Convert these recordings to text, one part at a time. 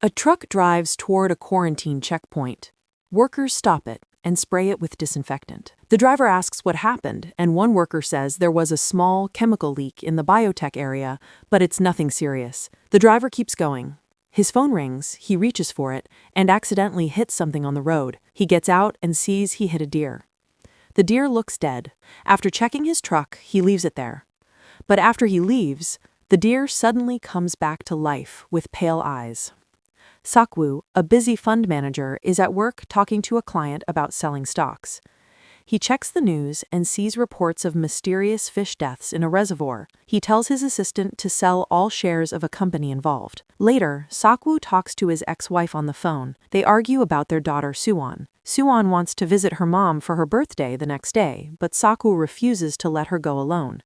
A truck drives toward a quarantine checkpoint. Workers stop it and spray it with disinfectant. The driver asks what happened, and one worker says there was a small chemical leak in the biotech area, but it's nothing serious. The driver keeps going. His phone rings, he reaches for it, and accidentally hits something on the road. He gets out and sees he hit a deer. The deer looks dead. After checking his truck, he leaves it there. But after he leaves, the deer suddenly comes back to life with pale eyes. Sakwu, a busy fund manager, is at work talking to a client about selling stocks. He checks the news and sees reports of mysterious fish deaths in a reservoir. He tells his assistant to sell all shares of a company involved. Later, Sakwu talks to his ex-wife on the phone. They argue about their daughter Suwon. Suwon wants to visit her mom for her birthday the next day, but Sakwu refuses to let her go alone.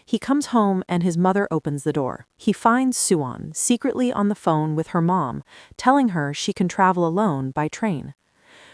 He comes home and his mother opens the door. He finds Suwon secretly on the phone with her mom, telling her she can travel alone by train.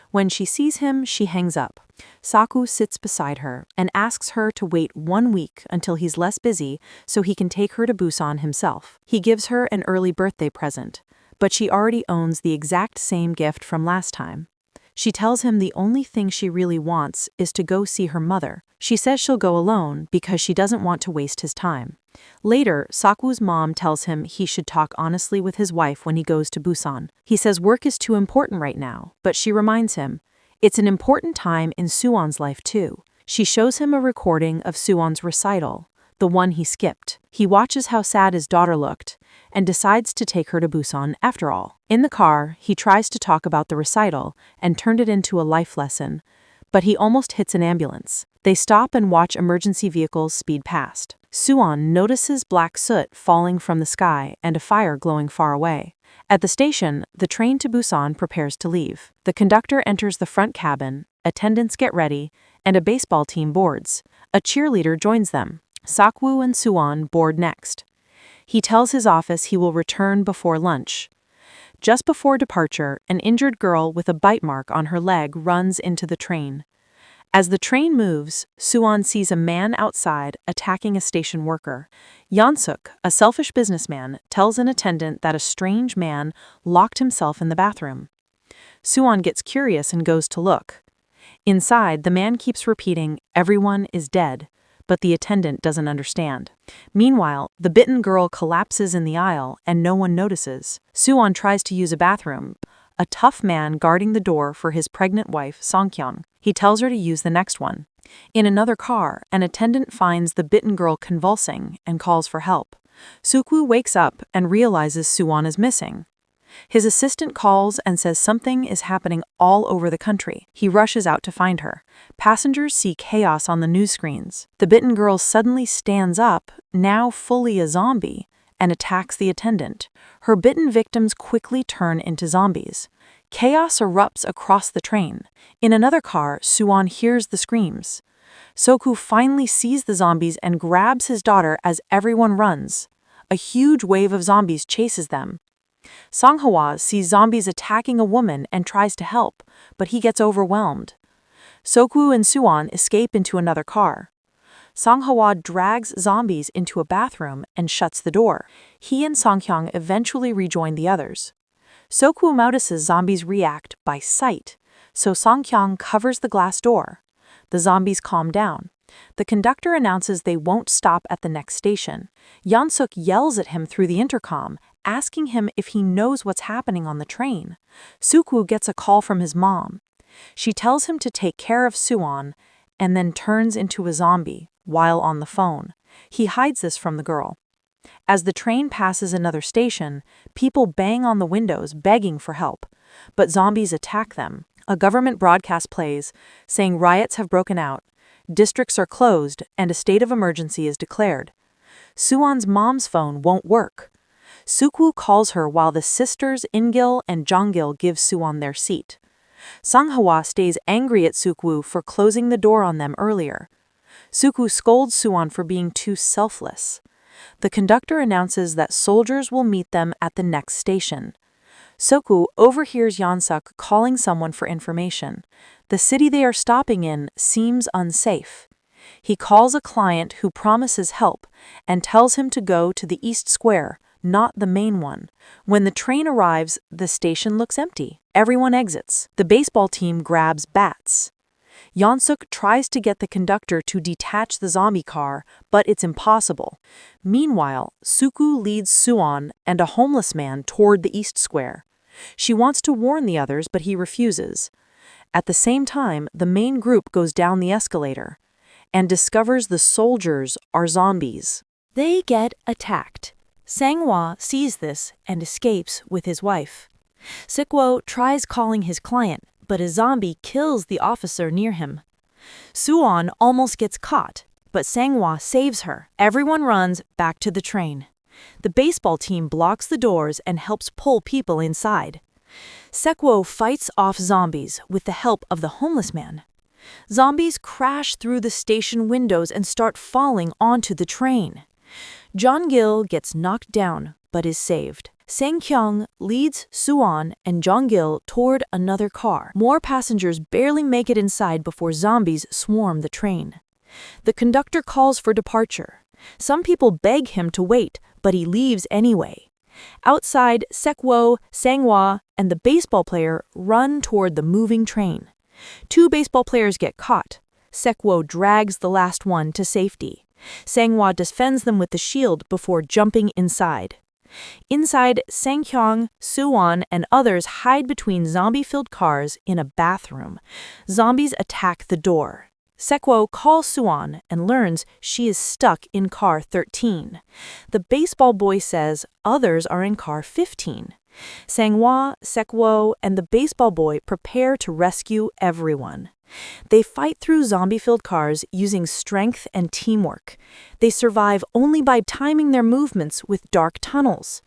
When she sees him, she hangs up. Sakwu sits beside her and asks her to wait 1 week until he's less busy so he can take her to Busan himself. He gives her an early birthday present, but she already owns the exact same gift from last time. She tells him the only thing she really wants is to go see her mother. She says she'll go alone because she doesn't want to waste his time. Later, Sakwu's mom tells him he should talk honestly with his wife when he goes to Busan. He says work is too important right now, but she reminds him, it's an important time in Suwon's life too. She shows him a recording of Suwon's recital, the one he skipped. He watches how sad his daughter looked and decides to take her to Busan after all. In the car, he tries to talk about the recital and turned it into a life lesson, but he almost hits an ambulance. They stop and watch emergency vehicles speed past. Suwon notices black soot falling from the sky and a fire glowing far away. At the station, the train to Busan prepares to leave. The conductor enters the front cabin, attendants get ready, and a baseball team boards. A cheerleader joins them. Sakwu and Suwon board next. He tells his office he will return before lunch. Just before departure, an injured girl with a bite mark on her leg runs into the train. As the train moves, Suwon sees a man outside attacking a station worker. Yeonsuk, a selfish businessman, tells an attendant that a strange man locked himself in the bathroom. Suwon gets curious and goes to look. Inside, the man keeps repeating, "Everyone is dead," but the attendant doesn't understand. Meanwhile, the bitten girl collapses in the aisle and no one notices. Suwon tries to use a bathroom. A tough man guarding the door for his pregnant wife, Songkyung. He tells her to use the next one. In another car, an attendant finds the bitten girl convulsing and calls for help. Sukwu wakes up and realizes Suwon is missing. His assistant calls and says something is happening all over the country. He rushes out to find her. Passengers see chaos on the news screens. The bitten girl suddenly stands up, now fully a zombie, and attacks the attendant. Her bitten victims quickly turn into zombies. Chaos erupts across the train. In another car, Suwon hears the screams. Sokwu finally sees the zombies and grabs his daughter as everyone runs. A huge wave of zombies chases them. Songhwa sees zombies attacking a woman and tries to help, but he gets overwhelmed. Sokwu and Suwon escape into another car. Songhwa drags zombies into a bathroom and shuts the door. He and Songhyung eventually rejoin the others. Sokwu notices zombies react by sight, so Songhyung covers the glass door. The zombies calm down. The conductor announces they won't stop at the next station. Yeonsuk yells at him through the intercom, asking him if he knows what's happening on the train. Sukwu gets a call from his mom. She tells him to take care of Suwon and then turns into a zombie while on the phone. He hides this from the girl. As the train passes another station, people bang on the windows begging for help, but zombies attack them. A government broadcast plays, saying riots have broken out, districts are closed, and a state of emergency is declared. Suwon's mom's phone won't work. Sukwu calls her while the sisters Ingil and Jonggil give Suwon their seat. Songhwa stays angry at Sukwu for closing the door on them earlier. Sukwu scolds Suwon for being too selfless. The conductor announces that soldiers will meet them at the next station. Sokwu overhears Yeonsuk calling someone for information. The city they are stopping in seems unsafe. He calls a client who promises help and tells him to go to the East Square, not the main one. When the train arrives, the station looks empty. Everyone exits. The baseball team grabs bats. Yeon-suk tries to get the conductor to detach the zombie car, but it's impossible. Meanwhile, Suku leads Suwon and a homeless man toward the East Square. She wants to warn the others, but he refuses. At the same time, the main group goes down the escalator and discovers the soldiers are zombies. They get attacked. Sang-hwa sees this and escapes with his wife. Sik-woo tries calling his client, but a zombie kills the officer near him. Suwon almost gets caught, but Sang-hwa saves her. Everyone runs back to the train. The baseball team blocks the doors and helps pull people inside. Sik-woo fights off zombies with the help of the homeless man. Zombies crash through the station windows and start falling onto the train. Jong-gil gets knocked down, but is saved. Sang-kyung leads Suwon and Jong-gil toward another car. More passengers barely make it inside before zombies swarm the train. The conductor calls for departure. Some people beg him to wait, but he leaves anyway. Outside, Sik-woo, Sang-hwa, and the baseball player run toward the moving train. 2 baseball players get caught. Sik-woo drags the last one to safety. Sang-hwa defends them with the shield before jumping inside. Inside, Sang-kyung, Suwon, and others hide between zombie-filled cars in a bathroom. Zombies attack the door. Sik-woo calls Suwon and learns she is stuck in car 13. The baseball boy says others are in car 15. Sang-hwa, Sik-woo, and the baseball boy prepare to rescue everyone. They fight through zombie-filled cars using strength and teamwork. They survive only by timing their movements with dark tunnels.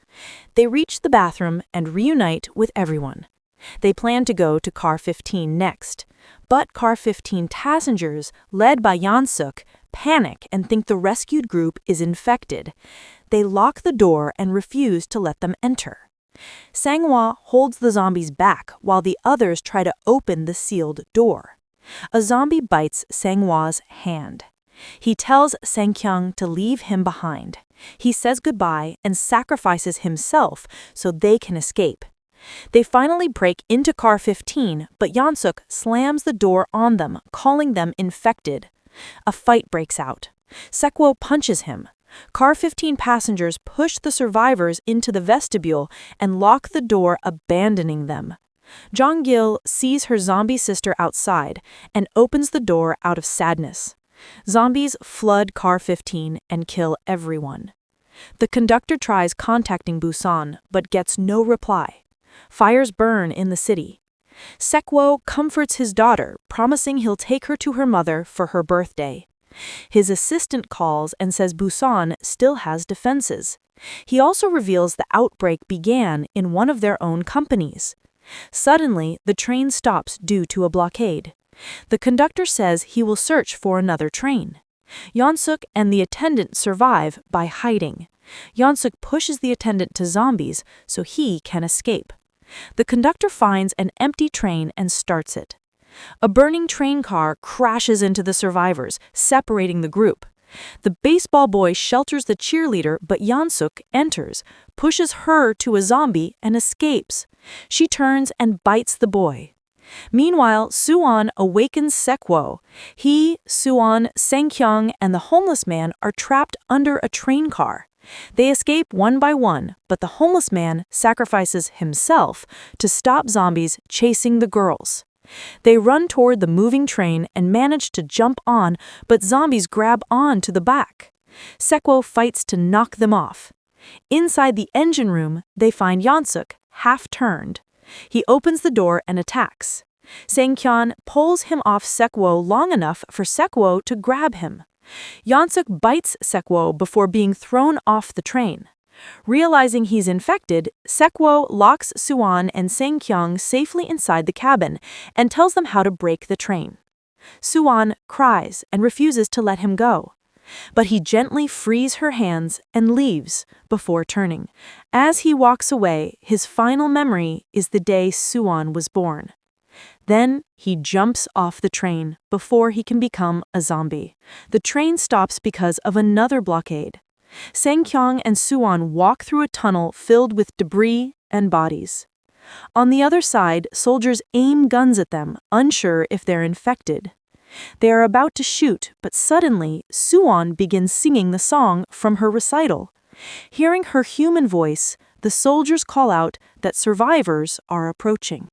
They reach the bathroom and reunite with everyone. They plan to go to car 15 next. But car 15 passengers, led by Yeon-suk, panic and think the rescued group is infected. They lock the door and refuse to let them enter. Sang-hwa holds the zombies back while the others try to open the sealed door. A zombie bites Sang-hwa's hand. He tells Sang-kyung to leave him behind. He says goodbye and sacrifices himself so they can escape. They finally break into car 15, but Yeon-suk slams the door on them, calling them infected. A fight breaks out. Sik-woo punches him. Car 15 passengers push the survivors into the vestibule and lock the door, abandoning them. Jong-gil sees her zombie sister outside and opens the door out of sadness. Zombies flood car 15 and kill everyone. The conductor tries contacting Busan but gets no reply. Fires burn in the city. Sik-woo comforts his daughter, promising he'll take her to her mother for her birthday. His assistant calls and says Busan still has defenses. He also reveals the outbreak began in one of their own companies. Suddenly, the train stops due to a blockade. The conductor says he will search for another train. Yeon-suk and the attendant survive by hiding. Yeon-suk pushes the attendant to zombies so he can escape. The conductor finds an empty train and starts it. A burning train car crashes into the survivors, separating the group. The baseball boy shelters the cheerleader, but Yeon-suk enters, pushes her to a zombie, and escapes. She turns and bites the boy. Meanwhile, Suwon awakens Sik-woo. He, Suwon, Sang-kyung, and the homeless man are trapped under a train car. They escape one by one, but the homeless man sacrifices himself to stop zombies chasing the girls. They run toward the moving train and manage to jump on, but zombies grab on to the back. Sik-woo fights to knock them off. Inside the engine room, they find Yeon-suk, half-turned. He opens the door and attacks. Sang-kyun pulls him off Sik-woo long enough for Sik-woo to grab him. Yeon-suk bites Sik-woo before being thrown off the train. Realizing he's infected, Sik-woo locks Suwon and Sang-kyung safely inside the cabin and tells them how to break the train. Suwon cries and refuses to let him go, but he gently frees her hands and leaves before turning. As he walks away, his final memory is the day Suwon was born. Then he jumps off the train before he can become a zombie. The train stops because of another blockade. Sang-kyung and Suwon walk through a tunnel filled with debris and bodies. On the other side, soldiers aim guns at them, unsure if they're infected. They are about to shoot, but suddenly, Suwon begins singing the song from her recital. Hearing her human voice, the soldiers call out that survivors are approaching.